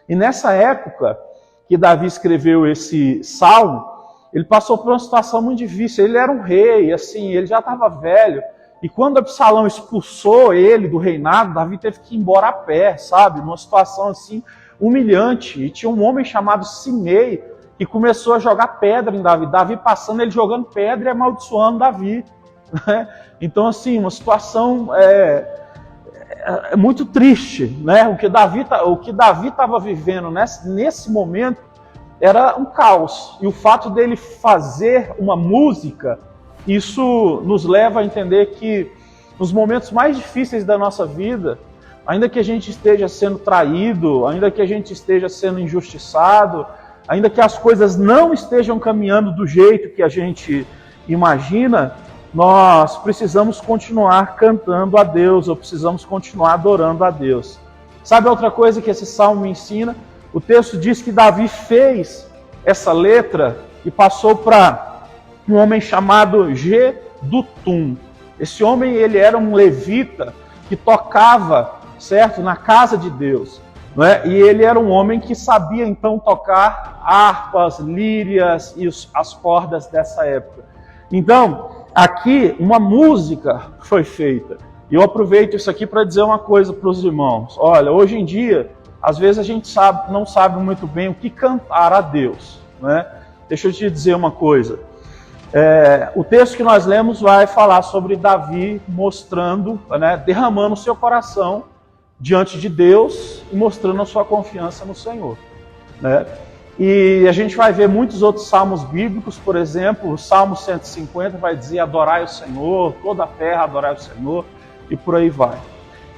E nessa época que Davi escreveu esse salmo, ele passou por uma situação muito difícil. Ele era um rei, assim, ele já estava velho. E quando Absalão expulsou ele do reinado, Davi teve que ir embora a pé, sabe? Numa situação assim humilhante. E tinha um homem chamado Simei que começou a jogar pedra em Davi. Davi passando, ele jogando pedra e amaldiçoando Davi. Então, assim, uma situação muito triste, né? O que Davi estava vivendo nesse momento era um caos. E o fato dele fazer uma música, isso nos leva a entender que nos momentos mais difíceis da nossa vida, ainda que a gente esteja sendo traído, ainda que a gente esteja sendo injustiçado, ainda que as coisas não estejam caminhando do jeito que a gente imagina, nós precisamos continuar cantando a Deus, ou precisamos continuar adorando a Deus. Sabe outra coisa que esse salmo me ensina? O texto diz que Davi fez essa letra e passou para um homem chamado Gedutum. Esse homem, ele era um levita que tocava, certo, na casa de Deus. Não é? E ele era um homem que sabia então tocar harpas, lírias e as cordas dessa época. Então, aqui uma música foi feita. E eu aproveito isso aqui para dizer uma coisa para os irmãos. Olha, hoje em dia, às vezes a gente não sabe muito bem o que cantar a Deus. Né? Deixa eu te dizer uma coisa. O texto que nós lemos vai falar sobre Davi mostrando, né, derramando o seu coração diante de Deus e mostrando a sua confiança no Senhor. Né? E a gente vai ver muitos outros salmos bíblicos, por exemplo, o Salmo 150 vai dizer adorai o Senhor, toda a terra adorai o Senhor, e por aí vai.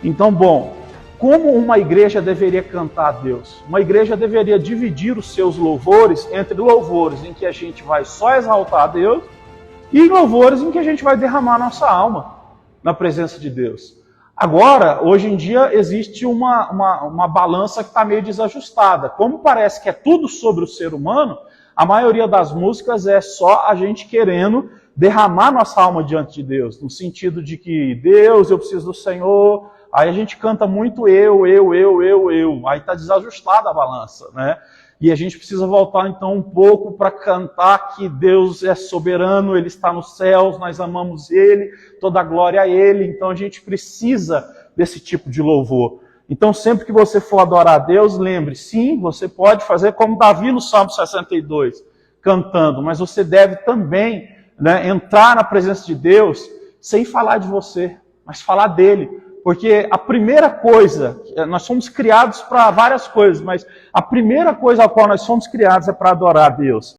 Então, bom, como uma igreja deveria cantar a Deus? Uma igreja deveria dividir os seus louvores entre louvores em que a gente vai só exaltar a Deus e louvores em que a gente vai derramar nossa alma na presença de Deus. Agora, hoje em dia, existe uma balança que está meio desajustada. Como parece que é tudo sobre o ser humano, a maioria das músicas é só a gente querendo derramar nossa alma diante de Deus, no sentido de que, Deus, eu preciso do Senhor. Aí a gente canta muito eu. Aí está desajustada a balança, né? E a gente precisa voltar então um pouco para cantar que Deus é soberano, Ele está nos céus, nós amamos Ele, toda a glória a Ele. Então a gente precisa desse tipo de louvor. Então sempre que você for adorar a Deus, lembre, sim, você pode fazer como Davi no Salmo 62, cantando, mas você deve também, né, entrar na presença de Deus sem falar de você, mas falar dele. Porque a primeira coisa, nós somos criados para várias coisas, mas a primeira coisa a qual nós somos criados é para adorar a Deus.